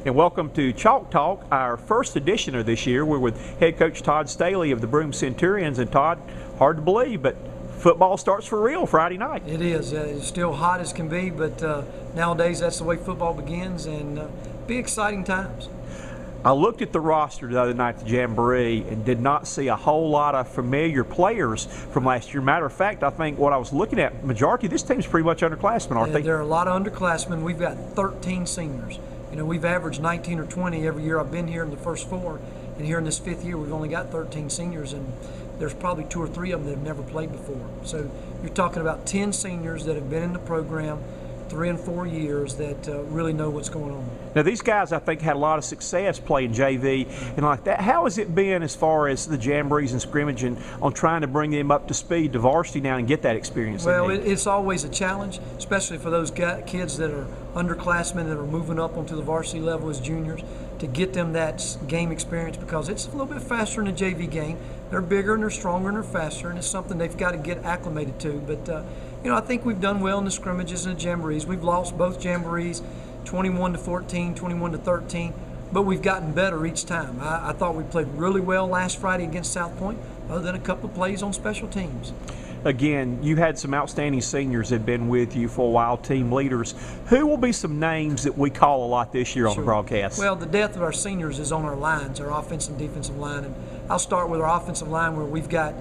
and welcome to Chalk Talk, our first edition of this year. We're with head coach Todd Staley of the Broome Centurions. And Todd, hard to believe, but football starts for real Friday night. It is. It's still hot as can be, but nowadays that's the way football begins, and be exciting times. I looked at the roster the other night at the Jamboree and did not see a whole lot of familiar players from last year. Matter of fact, I think what I was looking at, majority of this team's pretty much underclassmen, aren't they? There are a lot of underclassmen. We've got 13 seniors. You know, we've averaged 19 or 20 every year I've been here in the first four, and here in this fifth year we've only got 13 seniors, and there's probably 2 or 3 of them that have never played before. So you're talking about 10 seniors that have been in the program 3 and 4 years that really know what's going on. Now these guys, I think, had a lot of success playing JV and like that. How has it been as far as the Jamborees and scrimmaging on trying to bring them up to speed to varsity now and get that experience? Well, it's always a challenge, especially for those kids that are underclassmen that are moving up onto the varsity level as juniors, to get them that game experience, because it's a little bit faster in the JV game. They're bigger and they're stronger and they're faster, and it's something they've got to get acclimated to. But you know, I think we've done well in the scrimmages and the Jamborees. We've lost both Jamborees 21-14, 21-13, but we've gotten better each time. I thought we played really well last Friday against South Point, other than a couple of plays on special teams. Again, you had some outstanding seniors that have been with you for a while, team leaders. Who will be some names that we call a lot this year on the broadcast? Well, the depth of our seniors is on our lines, our offensive and defensive line. And I'll start with our offensive line, where we've got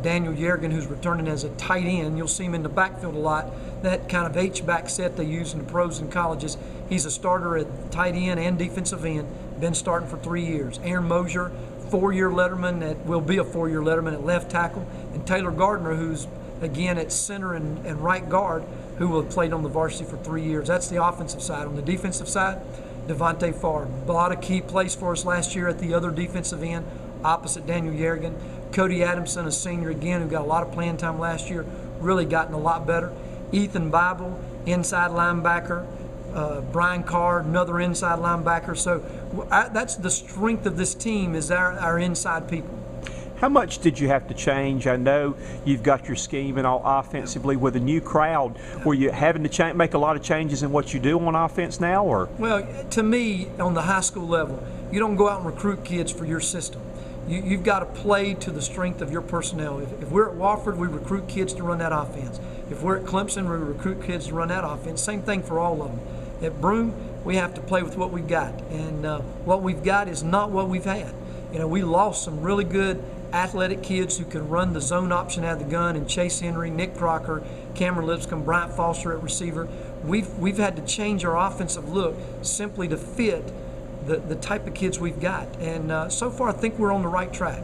Daniel Yergin, who's returning as a tight end. You'll see him in the backfield a lot. That kind of H-back set they use in the pros and colleges. He's a starter at tight end and defensive end, been starting for 3 years. Aaron Mosier, 4-year letterman, that will be a 4-year letterman at left tackle. And Taylor Gardner, who's again at center and right guard, who will have played on the varsity for 3 years. That's the offensive side. On the defensive side, Devontae Farr. A lot of key plays for us last year at the other defensive end, opposite Daniel Yergin. Cody Adamson, a senior again, who got a lot of playing time last year, really gotten a lot better. Ethan Bible, inside linebacker. Brian Carr, another inside linebacker. So that's the strength of this team, is our inside people. How much did you have to change? I know you've got your scheme and all offensively with a new crowd. Were you having to make a lot of changes in what you do on offense now? Or? Well, to me, on the high school level, you don't go out and recruit kids for your system. You've got to play to the strength of your personnel. If we're at Wofford, we recruit kids to run that offense. If we're at Clemson, we recruit kids to run that offense. Same thing for all of them. At Broome, we have to play with what we've got, and what we've got is not what we've had. You know, we lost some really good athletic kids who can run the zone option out of the gun, and Chase Henry, Nick Crocker, Cameron Lipscomb, Bryant Foster at receiver. We've had to change our offensive look simply to fit the type of kids we've got, and so far I think we're on the right track.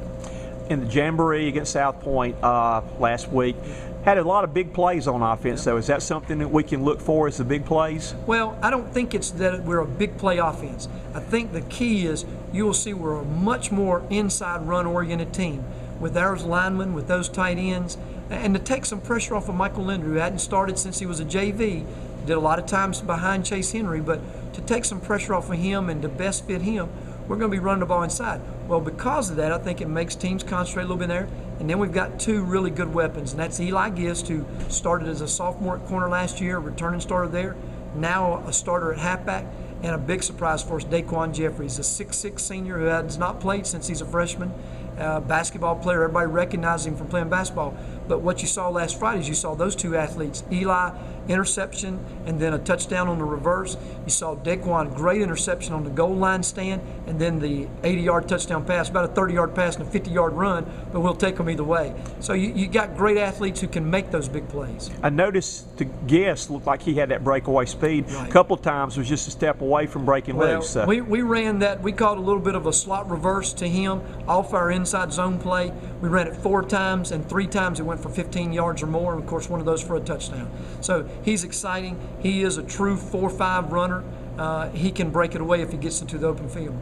In the Jamboree against South Point last week, had a lot of big plays on offense, so is that something that we can look for as the big plays? Well, I don't think it's that we're a big play offense. I think the key is you will see we're a much more inside run-oriented team with our linemen, with those tight ends, and to take some pressure off of Michael Linder, who hadn't started since he was a JV, did a lot of times behind Chase Henry, but to take some pressure off of him and to best fit him, we're going to be running the ball inside. Well, because of that, I think it makes teams concentrate a little bit there. And then we've got 2 really good weapons, and that's Eli Gist, who started as a sophomore at corner last year, returning starter there, now a starter at halfback, and a big surprise for us, Daquan Jeffries, a 6'6" senior who has not played since he's a freshman. Basketball player, everybody recognizes him from playing basketball. But what you saw last Friday is you saw those 2 athletes, Eli, interception, and then a touchdown on the reverse. You saw Daquan, great interception on the goal line stand, and then the 80-yard touchdown pass, about a 30-yard pass and a 50-yard run, but we'll take them either way. So you got great athletes who can make those big plays. I noticed the Guest looked like he had that breakaway speed. Right. A couple of times was just a step away from breaking loose. We ran that. We called a little bit of a slot reverse to him off our inside zone play. We ran it 4 times, and 3 times it went for 15 yards or more, and of course one of those for a touchdown. So he's exciting. He is a true 4-5 runner. He can break it away if he gets into the open field.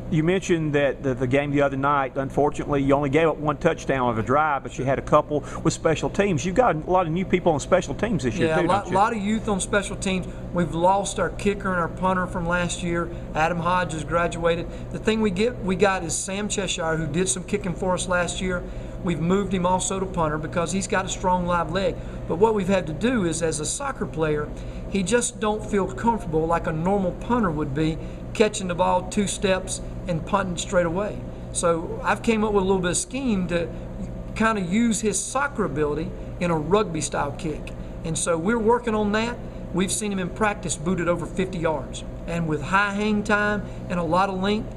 You mentioned that the game the other night, unfortunately, you only gave up 1 touchdown of a drive, but you had a couple with special teams. You've got a lot of new people on special teams this year, too, don't you? A lot of youth on special teams. We've lost our kicker and our punter from last year. Adam Hodge has graduated. The thing we got is Sam Cheshire, who did some kicking for us last year. We've moved him also to punter because he's got a strong live leg. But what we've had to do is, as a soccer player, he just don't feel comfortable like a normal punter would be, catching the ball 2 steps and punting straight away. So I've came up with a little bit of scheme to kind of use his soccer ability in a rugby style kick. And so we're working on that. We've seen him in practice booted over 50 yards. And with high hang time and a lot of length,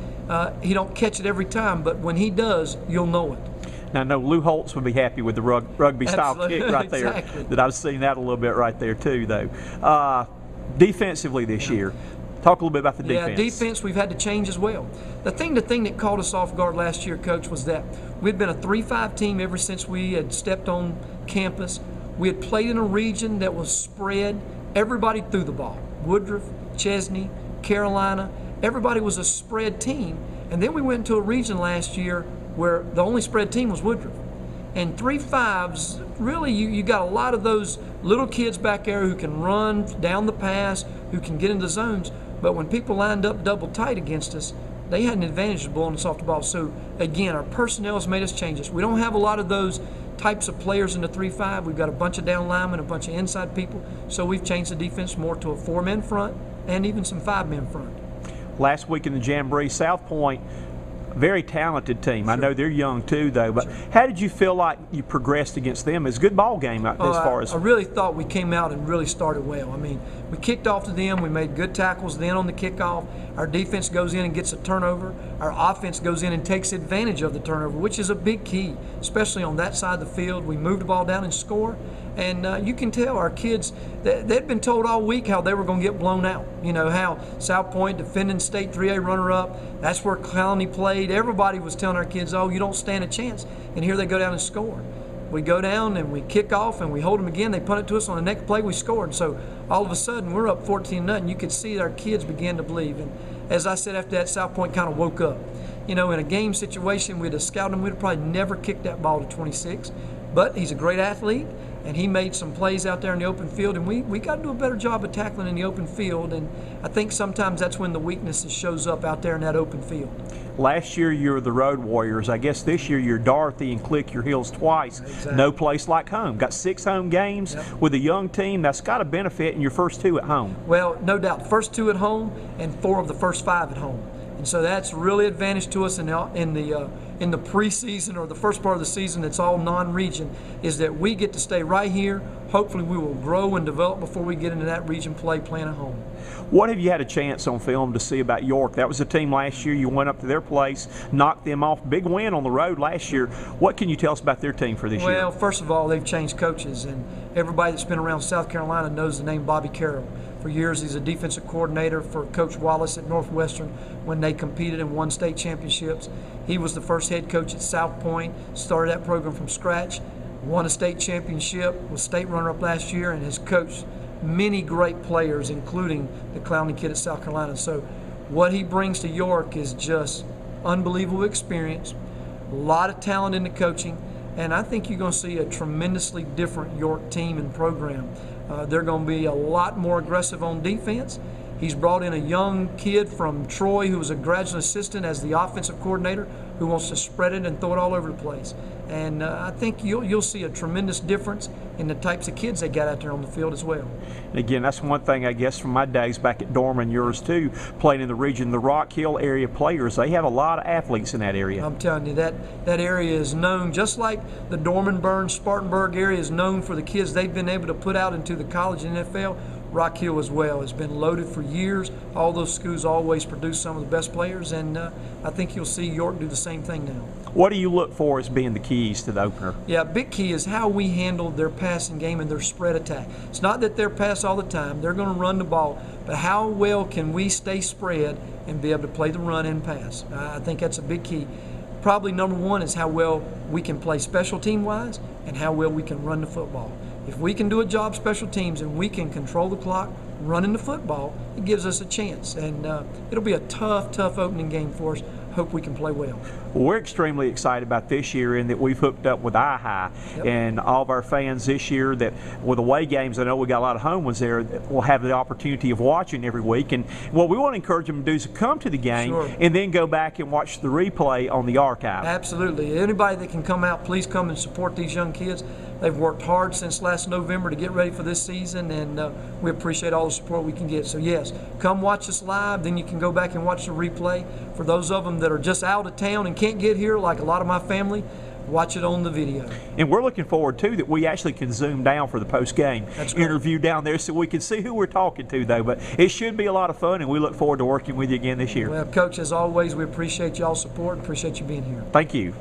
he don't catch it every time, but when he does, you'll know it. Now, I know Lou Holtz would be happy with the rugby-style kick right there. Exactly. That I've seen that a little bit right there too, though. Defensively this year, talk a little bit about the defense. Yeah, defense we've had to change as well. The thing that caught us off guard last year, Coach, was that we'd been a 3-5 team ever since we had stepped on campus. We had played in a region that was spread. Everybody threw the ball. Woodruff, Chesney, Carolina, everybody was a spread team. And then we went into a region last year where the only spread team was Woodruff. And 3-5s, really, you got a lot of those little kids back there who can run down the pass, who can get into zones. But when people lined up double tight against us, they had an advantage of blowing us off the ball. So, again, our personnel has made us changes. We don't have a lot of those types of players in the 3-5. We've got a bunch of down linemen, a bunch of inside people. So we've changed the defense more to a 4-man front and even some 5-man front. Last week in the Jamboree, South Point, very talented team. Sure. I know they're young too, though. But how did you feel like you progressed against them? It's a good ball game as far as. I really thought we came out and really started well. I mean, we kicked off to them. We made good tackles then on the kickoff. Our defense goes in and gets a turnover. Our offense goes in and takes advantage of the turnover, which is a big key, especially on that side of the field. We moved the ball down and score. And you can tell our kids, they'd been told all week how they were going to get blown out. You know, how South Point, defending state 3A runner-up, that's where Clowney played. Everybody was telling our kids, oh, you don't stand a chance. And here they go down and score. We go down and we kick off and we hold them again. They punt it to us on the next play. We scored. So all of a sudden, we're up 14-0. You could see that our kids began to believe. And as I said after that, South Point kind of woke up. You know, in a game situation, we'd have scouted him. We'd have probably never kicked that ball to 26. But he's a great athlete. And he made some plays out there in the open field, and we got to do a better job of tackling in the open field. And I think sometimes that's when the weaknesses shows up out there in that open field. Last year you were the Road Warriors. I guess this year you're Dorothy and click your heels twice. Exactly. No place like home. Got 6 home games with a young team. That's got to benefit in your first 2 at home. Well, no doubt. The first 2 at home and 4 of the first 5 at home. And so that's really advantage to us in the preseason or the first part of the season that's all non-region, is that we get to stay right here. Hopefully we will grow and develop before we get into that region play playing at home. What have you had a chance on film to see about York? That was a team last year. You went up to their place, knocked them off. Big win on the road last year. What can you tell us about their team for this year? Well, first of all, they've changed coaches, and everybody that's been around South Carolina knows the name Bobby Carroll. For years, he's a defensive coordinator for Coach Wallace at Northwestern when they competed and won state championships. He was the first head coach at South Point, started that program from scratch, won a state championship, was state runner-up last year, and has coached many great players, including the Clowney kid at South Carolina. So what he brings to York is just unbelievable experience, a lot of talent in the coaching, and I think you're going to see a tremendously different York team and program. They're going to be a lot more aggressive on defense. He's brought in a young kid from Troy who was a graduate assistant as the offensive coordinator who wants to spread it and throw it all over the place. And I think you'll see a tremendous difference in the types of kids they got out there on the field as well. And again, that's one thing I guess from my days back at Dorman, yours too, playing in the region, the Rock Hill area players, they have a lot of athletes in that area. I'm telling you, that area is known, just like the Dorman, Burns, Spartanburg area is known for the kids they've been able to put out into the college and NFL. Rock Hill as well has been loaded for years. All those schools always produce some of the best players, and I think you'll see York do the same thing now. What do you look for as being the keys to the opener? Yeah, big key is how we handle their passing game and their spread attack. It's not that they're pass all the time. They're going to run the ball, but how well can we stay spread and be able to play the run and pass? I think that's a big key. Probably number one is how well we can play special team-wise and how well we can run the football. If we can do a job special teams and we can control the clock running the football, it gives us a chance. And it'll be a tough opening game for us. Hope we can play well. We're extremely excited about this year in that we've hooked up with iHigh, and all of our fans this year that with away games, I know we got a lot of home ones there, that will have the opportunity of watching every week. And what we want to encourage them to do is come to the game and then go back and watch the replay on the archive. Absolutely. Anybody that can come out, please come and support these young kids. They've worked hard since last November to get ready for this season, and we appreciate all the support we can get. So yes, come watch us live, then you can go back and watch the replay. For those of them that are just out of town and can't get here, like a lot of my family, watch it on the video. And we're looking forward, too, that we actually can zoom down for the post-game interview down there so we can see who we're talking to, though. But it should be a lot of fun, and we look forward to working with you again this year. Well, Coach, as always, we appreciate y'all's support and appreciate you being here. Thank you.